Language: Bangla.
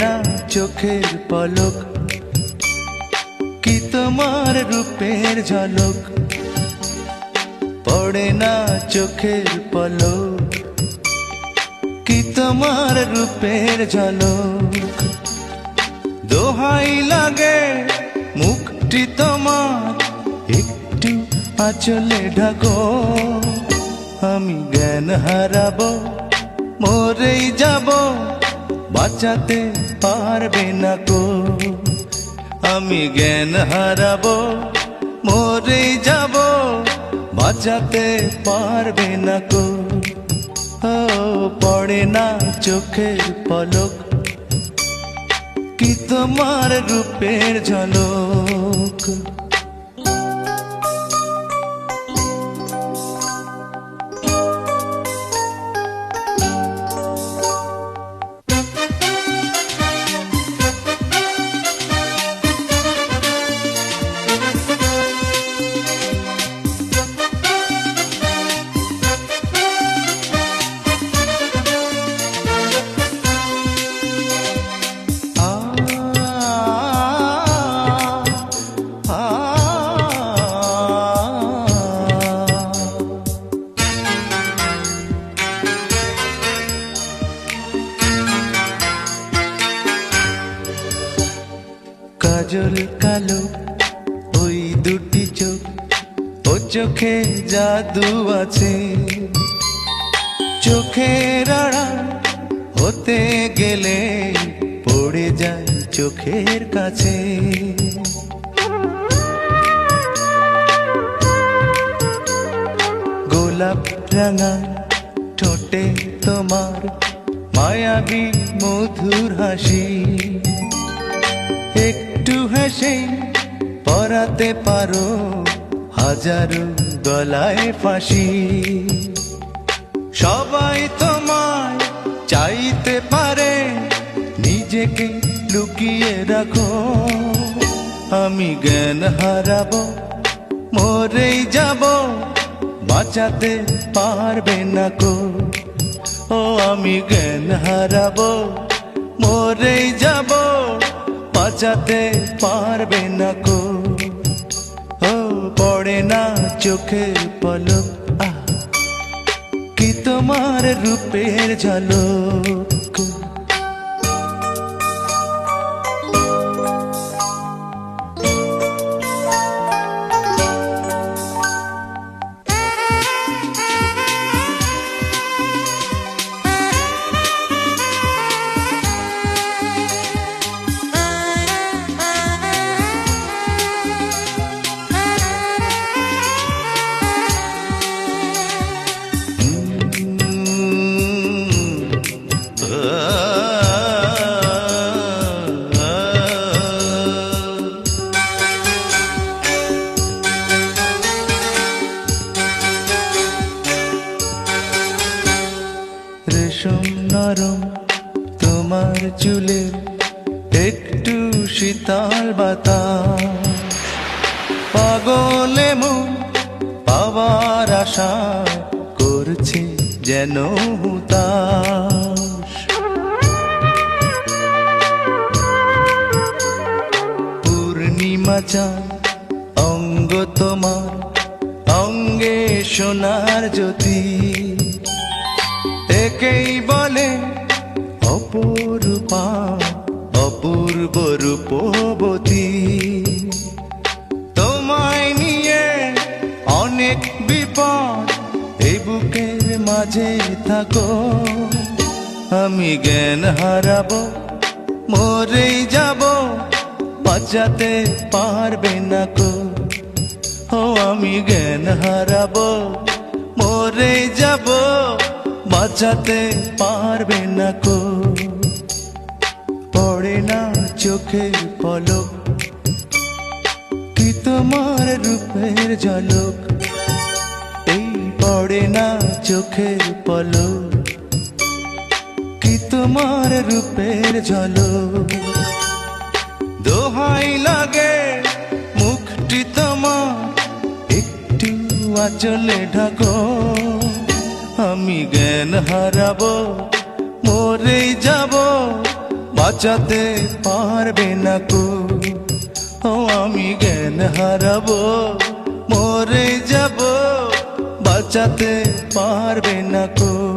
না চোখের পলক, কি তোমার রূপের ঝলক। পড়ে না চোখের পলক, কি তোমার রূপের ঝলক। দোহাই লাগে মুখটি তোমার, একটু আঁচলে ঢাকো। আমি জ্ঞান হারাবো, মরেই যাব, বাঁচাতে পারবে না কো। আমি জ্ঞান হারাবো, মরেই যাব, বাঁচাতে পারবে না কো। ও পড়ে না চোখের পলক, কি তোমার রূপের ঝলক। কাজল কালো ওই দুটি চোখ, ও চোখে জাদু আছে। চোখের আড়াল হতে গেলে পড়ে যায় চোখের কাছে। গোলাপ রাঙা ঠোঁটে তোমার মায়াবী মধুর হাসি। একটু হেসে পরাতে পারো হাজারো গলায় ফাঁসি। সবাই তোমায় চাইতে পারে, নিজেকে লুকিয়ে রাখো। আমি জ্ঞান হারাবো, মরেই যাব, বাঁচাতে পারবে না কো। ও আমি জ্ঞান হারাবো, মরেই যাব, বাঁচাতে পারবে না কো। ও পড়ে না চোখের পলক, কি তোমার রূপের ঝলক। রেশম নরম তোমার চুলের, একটু শীতল বাতাস। পাগলে মন পাওয়ার আশায় করছে যেন হুতাশ। পূর্ণিমা চাঁদ অঙ্গ তোমার, অঙ্গে সোনার জ্যোতি। একেই বলে অপরূপা, অপূর্ব রূপবতী। তোমায় নিয়ে অনেক বিপদ, এই বুকের মাঝে থাকো। আমি জ্ঞান হারাবো, মরেই যাব, বাঁচাতে পারবে না কো। ও আমি জ্ঞান হারাবো, মরেই যাব, বাঁচাতে পারবে না কো। পড়ে না চোখের পলক, কি তোমার রূপের ঝলক। এই পড়ে না চোখের পলক, কি তোমার রূপের ঝলক। দোহাই লাগে মুখটি তোমার, একটু আঁচলে ঢাকো। আমি জ্ঞান হারাবো, মরেই যাব, বাঁচাতে পারবে না কো। ও আমি জ্ঞান হারাবো, মরে যাব, বাঁচাতে পারবে না কো।